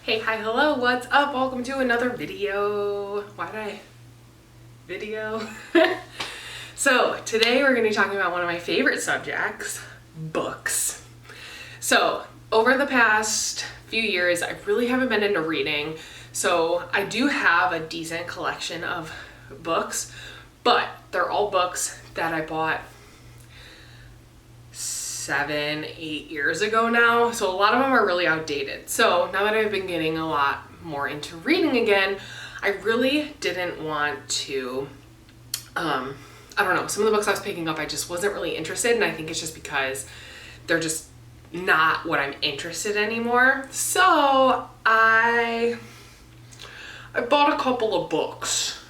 Hey, hi, hello, what's up? Welcome to another video. Video? So today we're going to be talking about one of my favorite subjects, books. So over the past few years, I really haven't been into reading. So I do have a decent collection of books, but they're all books that I bought 7-8 years ago now, so a lot of them are really outdated. So now that I've been getting a lot more into reading again, I really didn't want to I don't know, some of the books I was picking up I just wasn't really interested, and I think it's just because they're just not what I'm interested in anymore. So I bought a couple of books,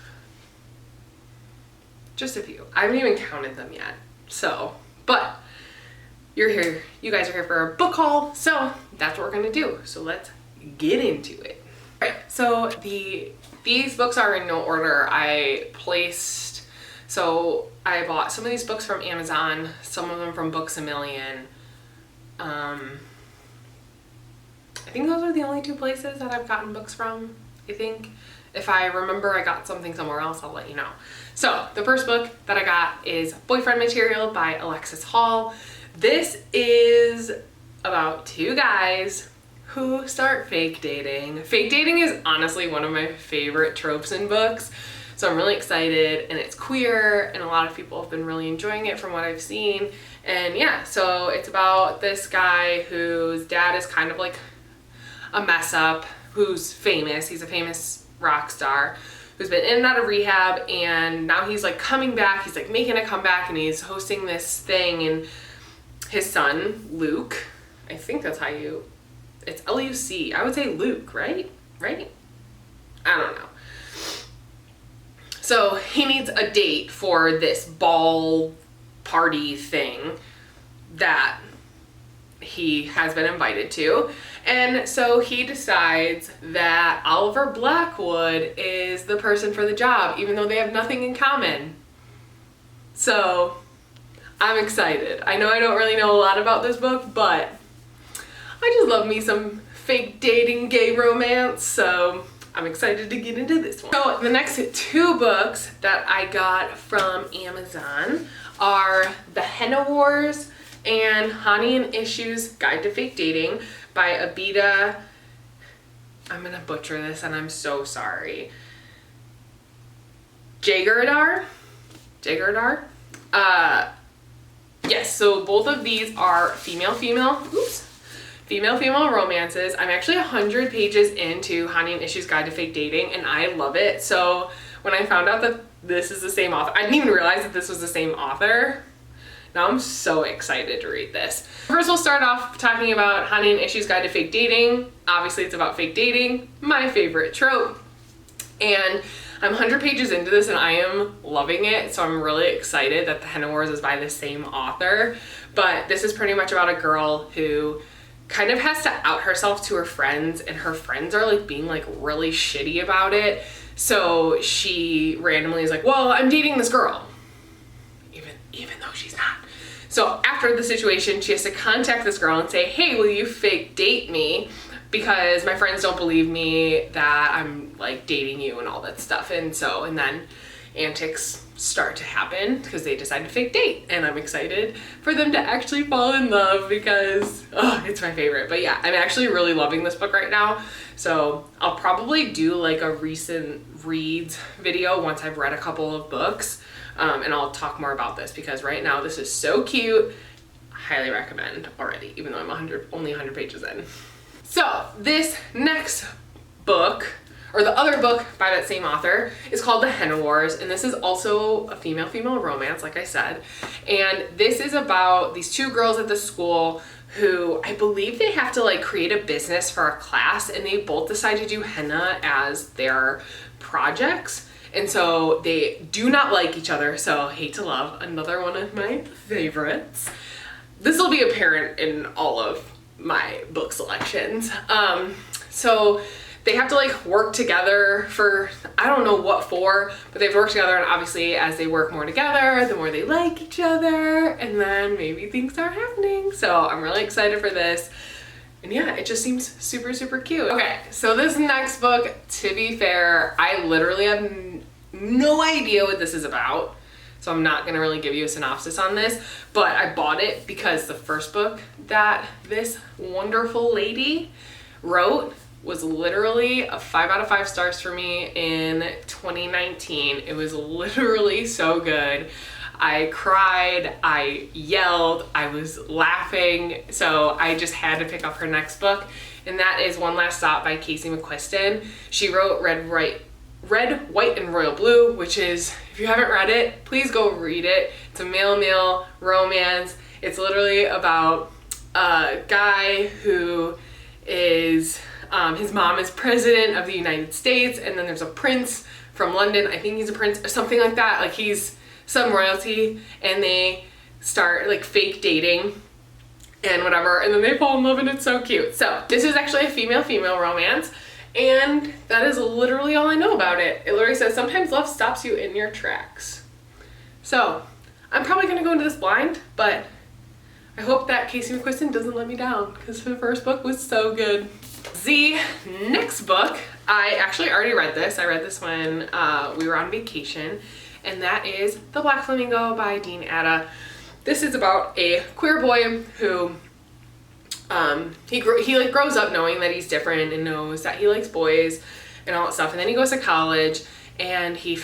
just a few. I haven't even counted them yet. So, but you're here, you guys are here for a book haul, so that's what we're gonna do. So let's get into it. All right, so these books are in no order. So I bought some of these books from Amazon, some of them from Books A Million. I think those are the only two places that I've gotten books from, I think. If I remember I got something somewhere else, I'll let you know. So the first book that I got is Boyfriend Material by Alexis Hall. This is about two guys who start fake dating. Fake dating is honestly one of my favorite tropes in books, so I'm really excited, and it's queer, and a lot of people have been really enjoying it from what I've seen. And yeah, so it's about this guy whose dad is kind of like a mess up, who's famous. He's a famous rock star who's been in and out of rehab, and now he's like coming back. He's like making a comeback, and he's hosting this thing, and his son, Luke, I think that's how it's L-U-C. I would say Luke, right? Right? I don't know. So he needs a date for this ball party thing that he has been invited to. And so he decides that Oliver Blackwood is the person for the job, even though they have nothing in common. So I'm excited. I know I don't really know a lot about this book, but I just love me some fake dating gay romance, so I'm excited to get into this one. So the next two books that I got from Amazon are The Henna Wars and Honey and Issues Guide to Fake Dating by Abida. I'm gonna butcher this and I'm so sorry. Jagirdar? Yes, so both of these are female romances. I'm actually 100 pages into Honey and Issues Guide to Fake Dating, and I love it. So when I found out that this is the same author, I didn't even realize that this was the same author. Now I'm so excited to read this. First, we'll start off talking about Honey and Issues Guide to Fake Dating. Obviously, it's about fake dating, my favorite trope. And I'm 100 pages into this and I am loving it, so I'm really excited that The Henna Wars is by the same author. But this is pretty much about a girl who kind of has to out herself to her friends, and her friends are like being like really shitty about it. So she randomly is like, well, I'm dating this girl, even though she's not. So after the situation, she has to contact this girl and say, hey, will you fake date me? Because my friends don't believe me that I'm like dating you and all that stuff. And then antics start to happen because they decide to fake date, and I'm excited for them to actually fall in love because it's my favorite. But yeah, I'm actually really loving this book right now, so I'll probably do like a recent reads video once I've read a couple of books, and I'll talk more about this because right now this is so cute. Highly recommend already, even though I'm only 100 pages in. So this next book, or the other book by that same author, is called The Henna Wars, and this is also a female romance, like I said. And this is about these two girls at the school who, I believe they have to like create a business for a class, and they both decide to do henna as their projects. And so they do not like each other, so hate to love, another one of my favorites. This will be apparent in all of my book selections. So they have to like work together for, I don't know what for, but they've worked together, and obviously as they work more together, the more they like each other, and then maybe things start happening. So I'm really excited for this. And yeah, it just seems super, super cute. Okay, so this next book, to be fair, I literally have no idea what this is about. So I'm not gonna really give you a synopsis on this, but I bought it because the first book that this wonderful lady wrote was literally a 5 out of 5 stars for me in 2019. It was literally so good. I cried, I yelled, I was laughing, so I just had to pick up her next book, and that is One Last Stop by Casey McQuiston. She wrote Red, White, and Royal Blue, which is, if you haven't read it, please go read it. It's a male romance. It's literally about a guy who is, his mom is president of the United States, and then there's a prince from London. I think he's a prince or something like that. Like, he's some royalty, and they start like fake dating and whatever, and then they fall in love, and it's so cute. So this is actually a female romance, and that is literally all I know about it. It literally says, sometimes love stops you in your tracks. So I'm probably gonna go into this blind, but I hope that Casey McQuiston doesn't let me down, because the first book was so good. The next book, I actually already read this. I read this when we were on vacation, and that is The Black Flamingo by Dean Atta. This is about a queer boy who he like grows up knowing that he's different and knows that he likes boys and all that stuff, and then he goes to college and he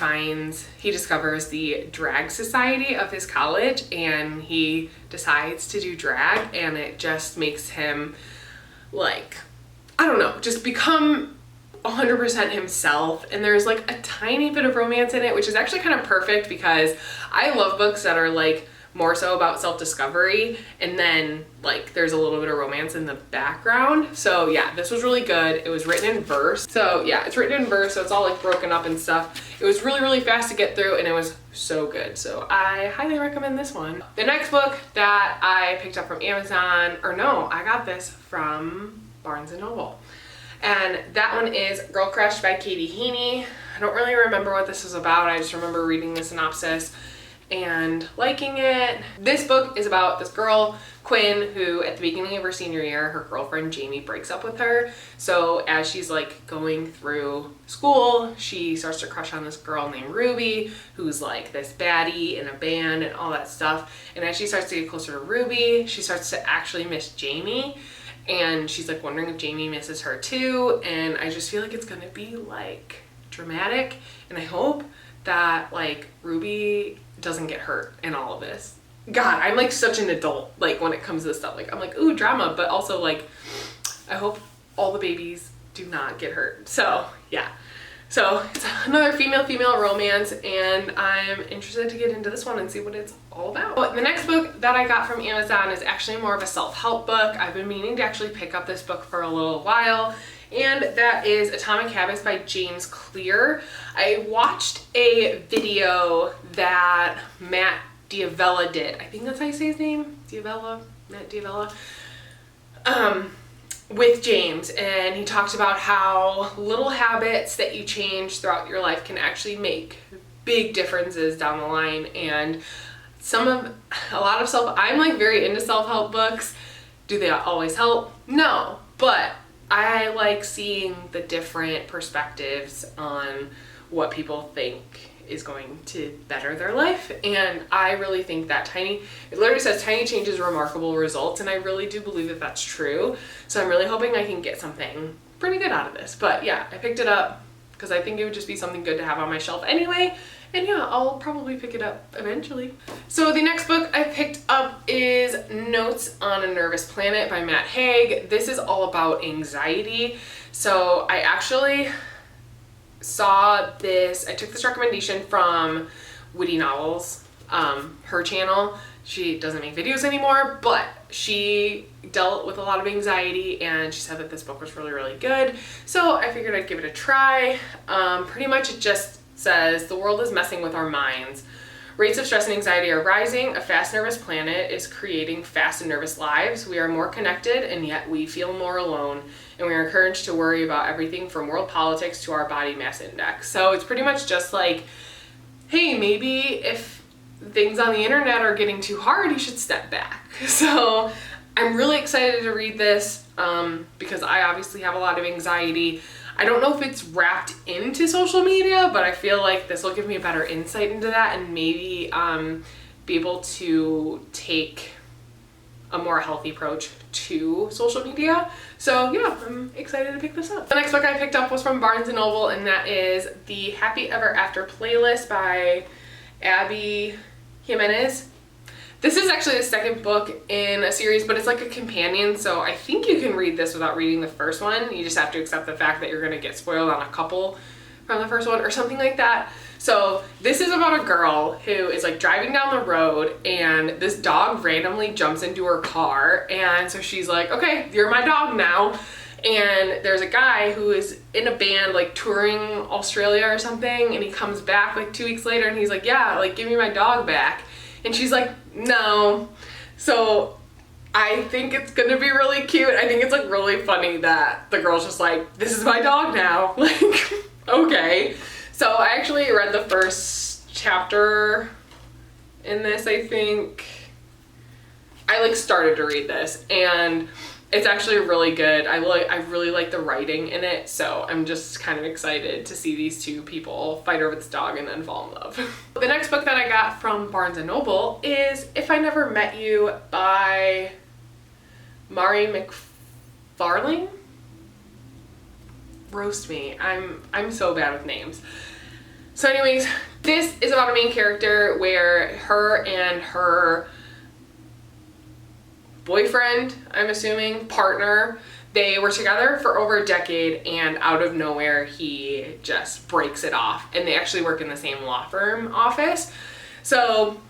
discovers the drag society of his college, and he decides to do drag, and it just makes him, like, I don't know, just become 100% himself. And there's like a tiny bit of romance in it, which is actually kind of perfect because I love books that are like more so about self-discovery, and then like there's a little bit of romance in the background. So yeah, this was really good. It was written in verse. So yeah, it's written in verse, so it's all like broken up and stuff. It was really, really fast to get through, and it was so good. So I highly recommend this one. The next book that I picked up from Amazon, or no, I got this from Barnes & Noble. And that one is Girl Crush by Katie Heaney. I don't really remember what this was about. I just remember reading the synopsis and liking it. This book is about this girl, Quinn, who at the beginning of her senior year, her girlfriend Jamie breaks up with her. So as she's like going through school, she starts to crush on this girl named Ruby, who's like this baddie in a band and all that stuff. And as she starts to get closer to Ruby, she starts to actually miss Jamie. And she's like wondering if Jamie misses her too. And I just feel like it's gonna be like dramatic. And I hope that like Ruby doesn't get hurt in all of this. God, I'm like such an adult, like when it comes to this stuff. Like I'm like, ooh, drama, but also like, I hope all the babies do not get hurt. So yeah. So it's another female romance, and I'm interested to get into this one and see what it's all about. But the next book that I got from Amazon is actually more of a self-help book. I've been meaning to actually pick up this book for a little while, and that is Atomic Habits by James Clear. I watched a video that Matt D'Avella did. I think that's how you say his name? Matt D'Avella. With James, and he talked about how little habits that you change throughout your life can actually make big differences down the line. And I'm like very into self-help books. Do they always help? No, but I like seeing the different perspectives on what people think is going to better their life. And I really think that it literally says tiny changes, remarkable results, and I really do believe that that's true. So I'm really hoping I can get something pretty good out of this. But yeah, I picked it up because I think it would just be something good to have on my shelf anyway. And yeah, I'll probably pick it up eventually. So the next book I picked up is Notes on a Nervous Planet by Matt Haig. This is all about anxiety. So I actually saw this, I took this recommendation from Witty Novels, her channel. She doesn't make videos anymore, but she dealt with a lot of anxiety, and she said that this book was really, really good. So I figured I'd give it a try. Pretty much it just says, the world is messing with our minds. Rates of stress and anxiety are rising. A fast, nervous planet is creating fast and nervous lives. We are more connected, and yet we feel more alone. And we are encouraged to worry about everything from world politics to our body mass index. So it's pretty much just like, hey, maybe if things on the internet are getting too hard, you should step back. So I'm really excited to read this. because I obviously have a lot of anxiety. I don't know if it's wrapped into social media, but I feel like this will give me a better insight into that and maybe be able to take a more healthy approach to social media. So yeah, I'm excited to pick this up. The next book I picked up was from Barnes & Noble, and that is the Happy Ever After Playlist by Abby Jimenez. This is actually the second book in a series, but it's like a companion, so I think you can read this without reading the first one. You just have to accept the fact that you're gonna get spoiled on a couple from the first one or something like that. So this is about a girl who is like driving down the road and this dog randomly jumps into her car, and so she's like, okay, you're my dog now. And there's a guy who is in a band like touring Australia or something, and he comes back like 2 weeks later and he's like, yeah, like give me my dog back. And she's like, no. So I think it's gonna be really cute. I think it's like really funny that the girl's just like, this is my dog now. Like, okay. So I actually read the first chapter in this, I think. I like started to read this, and it's actually really good. I really like the writing in it, so I'm just kind of excited to see these two people fight over this dog and then fall in love. The next book that I got from Barnes & Noble is If I Never Met You by Mari McFarlane. Roast me. I'm so bad with names. So anyways, this is about a main character where her and her boyfriend, I'm assuming, partner, they were together for over a decade, and out of nowhere he just breaks it off, and they actually work in the same law firm office. So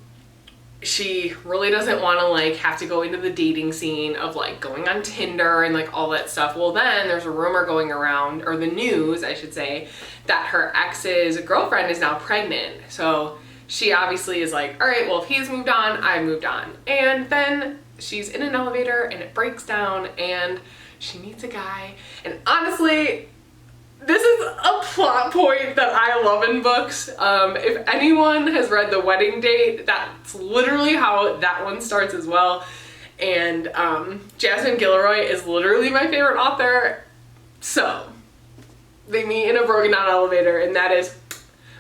she really doesn't want to like have to go into the dating scene of like going on Tinder and like all that stuff. Well, then there's a rumor going around, or the news I should say, that her ex's girlfriend is now pregnant. So she obviously is like, all right, well, if he's moved on, I've moved on. And then she's in an elevator and it breaks down and she meets a guy, and honestly, this is a plot point that I love in books. If anyone has read The Wedding Date, that's literally how that one starts as well. And Jasmine Guillory is literally my favorite author. So they meet in a broken down elevator, and that is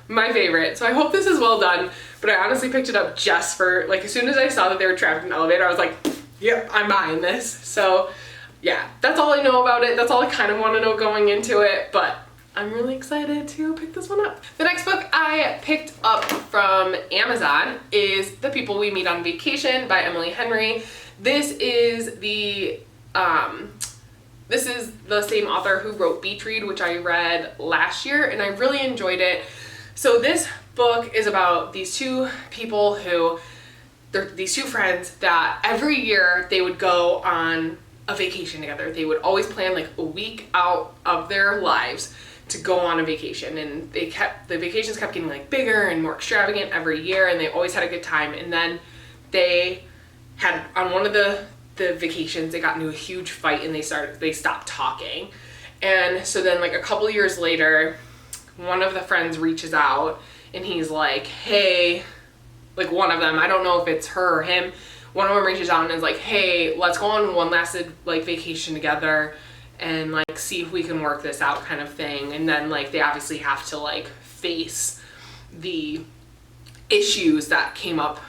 my favorite. So I hope this is well done, but I honestly picked it up just for, like, as soon as I saw that they were trapped in an elevator, I was like, yep, I'm buying this. So yeah, that's all I know about it. That's all I kind of want to know going into it, but I'm really excited to pick this one up. The next book I picked up from Amazon is The People We Meet on Vacation by Emily Henry. This is the same author who wrote Beach Read, which I read last year, and I really enjoyed it. So this book is about these two people who, they're these two friends that every year they would go on a vacation together. They would always plan like a week out of their lives to go on a vacation, and the vacations kept getting like bigger and more extravagant every year, and they always had a good time. And then they had, on one of the vacations, they got into a huge fight and they stopped talking. And so then like a couple years later, one of the friends reaches out and he's like, hey, like one of them, I don't know if it's her or him, one of them reaches out and is like, hey, let's go on one last like vacation together and like see if we can work this out, kind of thing. And then like they obviously have to like face the issues that came up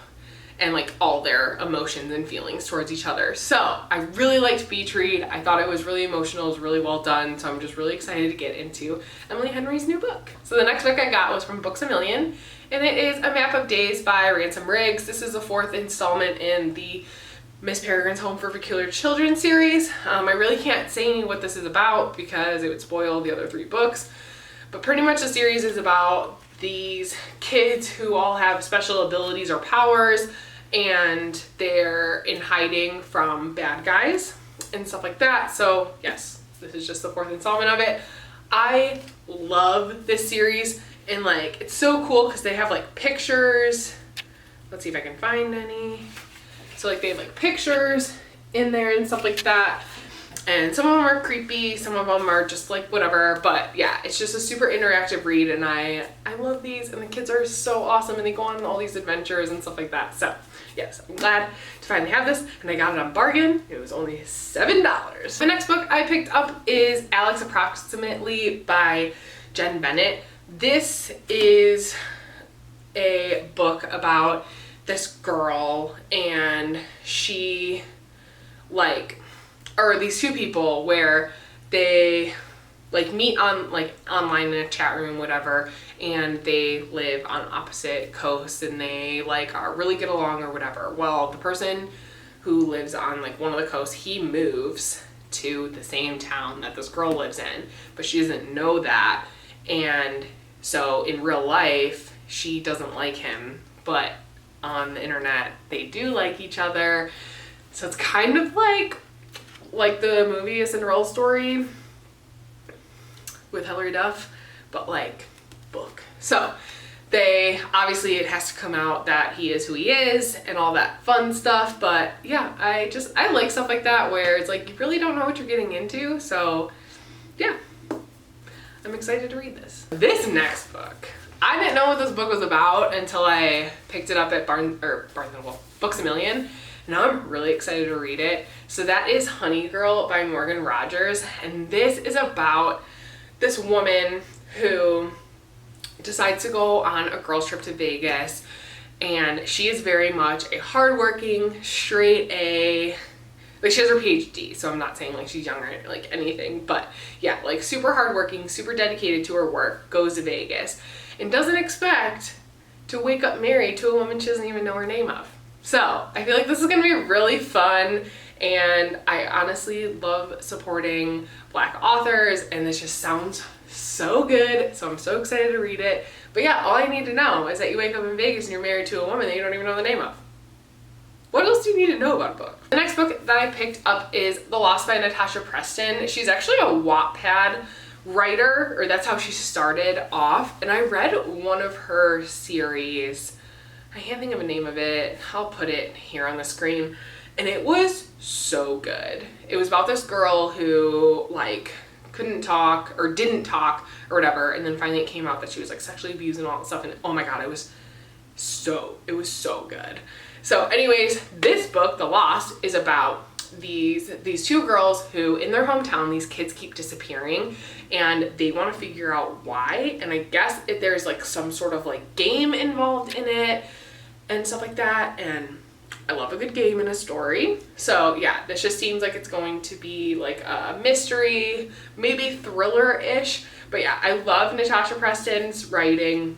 and like all their emotions and feelings towards each other. So I really liked Beach Read. I thought it was really emotional, it was really well done, so I'm just really excited to get into Emily Henry's new book. So the next book I got was from Books A Million, and it is A Map of Days by Ransom Riggs. This is the fourth installment in the Miss Peregrine's Home for Peculiar Children series. I really can't say what this is about because it would spoil the other three books, but pretty much the series is about these kids who all have special abilities or powers, and they're in hiding from bad guys and stuff like that. So yes, this is just the fourth installment of it. I love this series, and like it's so cool because they have like pictures. Let's see if I can find any. So like they have like pictures in there and stuff like that. And some of them are creepy, some of them are just like whatever, but yeah, it's just a super interactive read, and I love these, and the kids are so awesome, and they go on all these adventures and stuff like that. So yes, I'm glad to finally have this, and I got it on bargain. It was only $7. The next book I picked up is Alex Approximately by Jen Bennett. This is a book about this girl, and she or these two people where they like meet on like online in a chat room, whatever, and they live on opposite coasts, and they like are really get along or whatever. Well, the person who lives on like one of the coasts, he moves to the same town that this girl lives in, but she doesn't know that. And so in real life, she doesn't like him, but on the internet, they do like each other. So it's kind of like the movie A Cinderella Story with Hilary Duff, but like book. So they obviously, it has to come out that he is who he is and all that fun stuff. But yeah, I like stuff like that where it's like you really don't know what you're getting into. So yeah, I'm excited to read this. This next book, I didn't know what this book was about until I picked it up at Books A Million. Now I'm really excited to read it. So that is Honey Girl by Morgan Rogers, and this is about this woman who decides to go on a girls trip to Vegas, and she is very much a hardworking, straight A, like she has her PhD, so I'm not saying like she's young or like anything, but yeah, like super hardworking, super dedicated to her work, goes to Vegas, and doesn't expect to wake up married to a woman she doesn't even know her name of. So I feel like this is gonna be really fun, and I honestly love supporting Black authors, and this just sounds so good, so I'm so excited to read it. But yeah, all I need to know is that you wake up in Vegas and you're married to a woman that you don't even know the name of. What else do you need to know about a book? The next book that I picked up is The Lost by Natasha Preston. She's actually a Wattpad writer, or that's how she started off, and I read one of her series. I can't think of the name of it. I'll put it here on the screen. And it was so good. It was about this girl who like couldn't talk or didn't talk or whatever, and then finally it came out that she was like sexually abused and all that stuff, and oh my god, it was so good. So anyways, this book, The Lost, is about these two girls who in their hometown, these kids keep disappearing, and they want to figure out why, and I guess there's like some sort of like game involved in it and stuff like that, and I love a good game and a story. So yeah, this just seems like it's going to be like a mystery, maybe thriller-ish, but yeah, I love Natasha Preston's writing.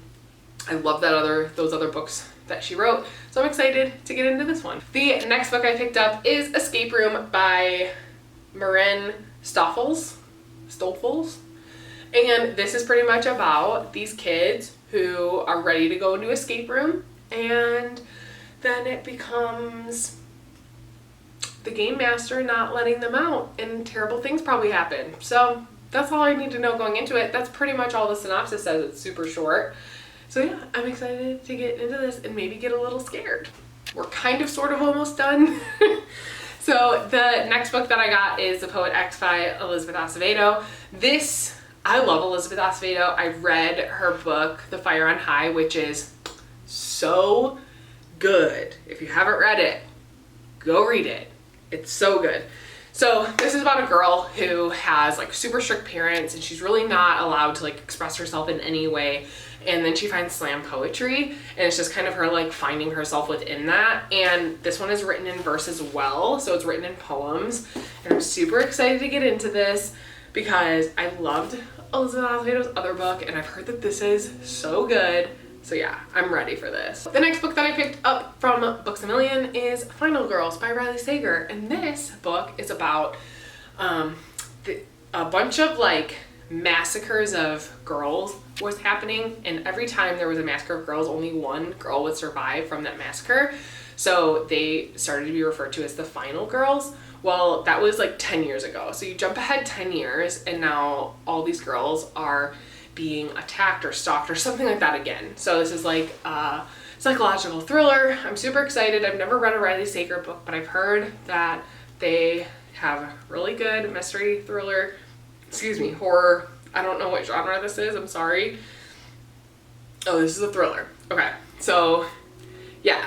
I love those other books that she wrote, so I'm excited to get into this one. The next book I picked up is Escape Room by Maren Stoffels, and this is pretty much about these kids who are ready to go into escape room, and then it becomes the game master not letting them out, and terrible things probably happen. So that's all I need to know going into it. That's pretty much all the synopsis says. It's super short. So yeah, I'm excited to get into this and maybe get a little scared. We're kind of sort of almost done. So the next book that I got is The Poet X by Elizabeth Acevedo. I love Elizabeth Acevedo. I read her book, The Fire on High, which is so good. If you haven't read it, go read it. It's so good. So this is about a girl who has like super strict parents, and she's really not allowed to like express herself in any way. And then she finds slam poetry, and it's just kind of her like finding herself within that. And this one is written in verse as well, so it's written in poems. And I'm super excited to get into this because I loved Elizabeth Acevedo's other book, and I've heard that this is so good. So yeah, I'm ready for this. The next book that I picked up from Books A Million is Final Girls by Riley Sager, and this book is about a bunch of like massacres of girls was happening, and every time there was a massacre of girls, only one girl would survive from that massacre. So they started to be referred to as the Final Girls. Well, that was like 10 years ago. So you jump ahead 10 years, and now all these girls are being attacked or stalked or something like that again. So this is like a psychological thriller. I'm super excited. I've never read a Riley Sager book, but I've heard that They have really good mystery, thriller, horror. I don't know what genre this is, I'm sorry. Oh, this is a thriller. Okay, so yeah,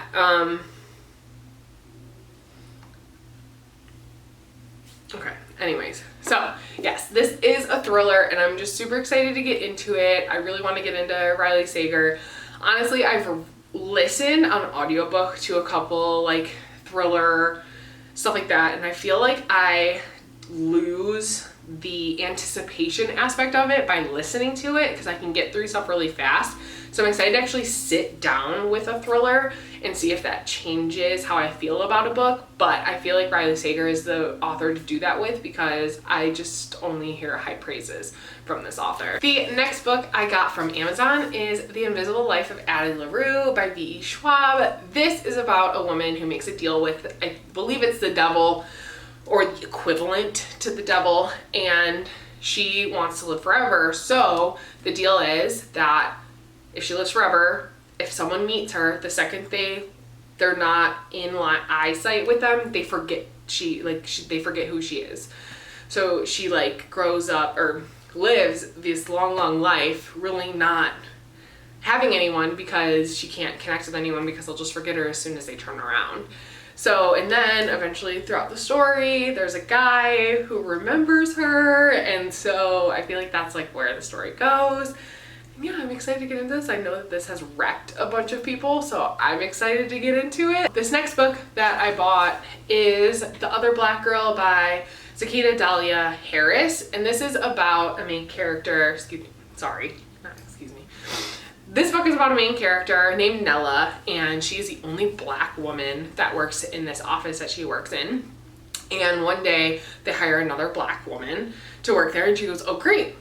okay, anyways, so yes, this is a thriller and I'm just super excited to get into it. I really want to get into Riley Sager. Honestly, I've listened on audiobook to a couple like thriller stuff like that, and I feel like I lose the anticipation aspect of it by listening to it because I can get through stuff really fast. So I'm excited to actually sit down with a thriller and see if that changes how I feel about a book. But I feel like Riley Sager is the author to do that with because I just only hear high praises from this author. The next book I got from Amazon is The Invisible Life of Addie LaRue by V.E. Schwab. This is about a woman who makes a deal with, I believe it's the devil or the equivalent to the devil, and she wants to live forever. So the deal is that if she lives forever, if someone meets her, the second they're not in eyesight with them, they forget they forget who she is. So she like grows up or lives this long life really not having anyone because she can't connect with anyone because they'll just forget her as soon as they turn around. So, and then eventually throughout the story, there's a guy who remembers her, and so I feel like that's like where the story goes. Yeah, I'm excited to get into this. I know that this has wrecked a bunch of people, so I'm excited to get into it. This next book that I bought is The Other Black Girl by Zakita Dahlia Harris, and this is about a main character, This book is about a main character named Nella, and she's the only black woman that works in this office that she works in. And one day they hire another black woman to work there, and she goes, oh great,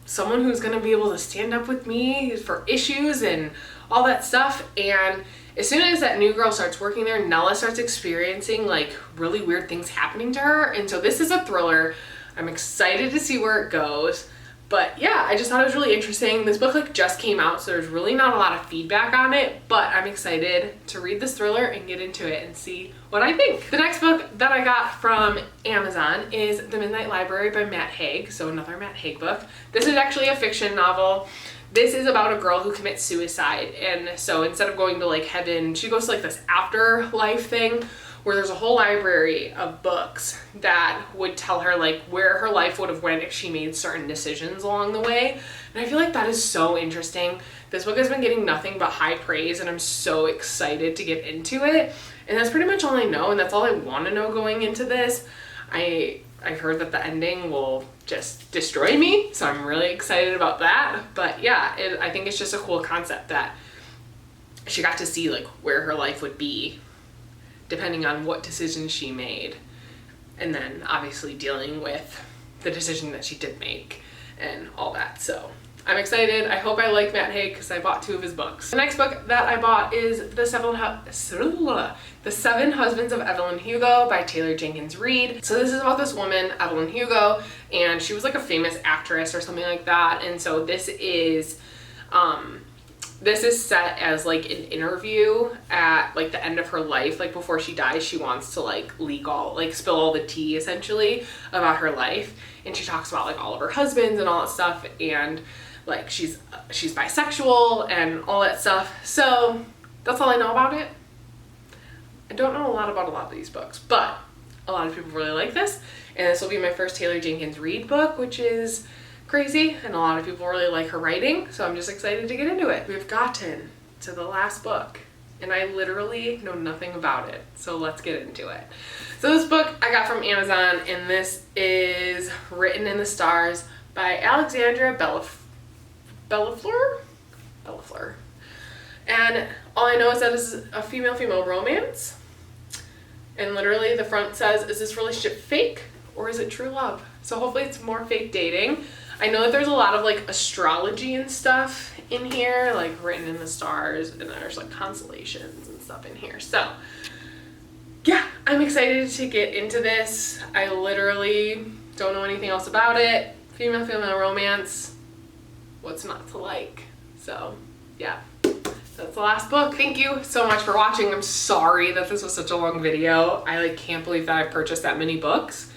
someone who's gonna be able to stand up with me for issues and all that stuff. And as soon as that new girl starts working there, Nella starts experiencing like really weird things happening to her. And so this is a thriller. I'm excited to see where it goes. But yeah, I just thought it was really interesting. This book like just came out, so there's really not a lot of feedback on it, but I'm excited to read this thriller and get into it and see what I think. The next book that I got from Amazon is The Midnight Library by Matt Haig, so another Matt Haig book. This is actually a fiction novel. This is about a girl who commits suicide, and so instead of going to like heaven, she goes to like this afterlife thing where there's a whole library of books that would tell her like where her life would have went if she made certain decisions along the way. And I feel like that is so interesting. This book has been getting nothing but high praise, and I'm so excited to get into it. And that's pretty much all I know, and that's all I want to know going into this. I've heard that the ending will just destroy me, so I'm really excited about that. But yeah, I think it's just a cool concept that she got to see like where her life would be depending on what decisions she made, and then obviously dealing with the decision that she did make and all that. So I'm excited. I hope I like Matt Haig because I bought 2 of his books. The next book that I bought is The Seven Husbands of Evelyn Hugo by Taylor Jenkins Reid. So this is about this woman, Evelyn Hugo, and she was like a famous actress or something like that. And so this is set as like an interview at like the end of her life, like before she dies. She wants to like spill all the tea essentially about her life, and she talks about like all of her husbands and all that stuff, and like she's bisexual and all that stuff. So that's all I know about it. I don't know a lot of these books, but a lot of people really like this, and this will be my first Taylor Jenkins Reid book, which is crazy, and a lot of people really like her writing, so I'm just excited to get into it. We've gotten to the last book, and I literally know nothing about it, so let's get into it. So this book I got from Amazon, and this is Written in the Stars by Alexandra Bellafleur. And all I know is that this is a female-female romance, and literally the front says, is this relationship fake or is it true love? So hopefully it's more fake dating. I know that there's a lot of like astrology and stuff in here, like written in the stars, and there's like constellations and stuff in here. So yeah, I'm excited to get into this. I literally don't know anything else about it. Female-female romance, what's not to like? So yeah, that's the last book. Thank you so much for watching. I'm sorry that this was such a long video. I like can't believe that I purchased that many books,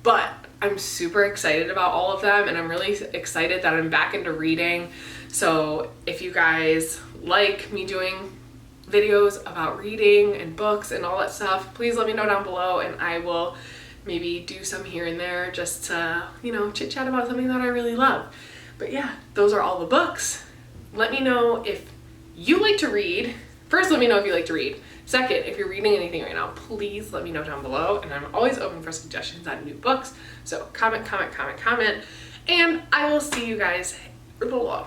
but I'm super excited about all of them, and I'm really excited that I'm back into reading. So if you guys like me doing videos about reading and books and all that stuff, please let me know down below, and I will maybe do some here and there just to, you know, chit chat about something that I really love. But yeah, those are all the books. Let me know if you like to read. First, let me know if you like to read. Second, if you're reading anything right now, please let me know down below, and I'm always open for suggestions on new books. So comment, and I will see you guys below.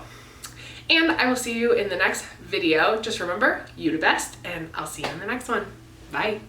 And I will see you in the next video. Just remember, you the best, and I'll see you in the next one. Bye.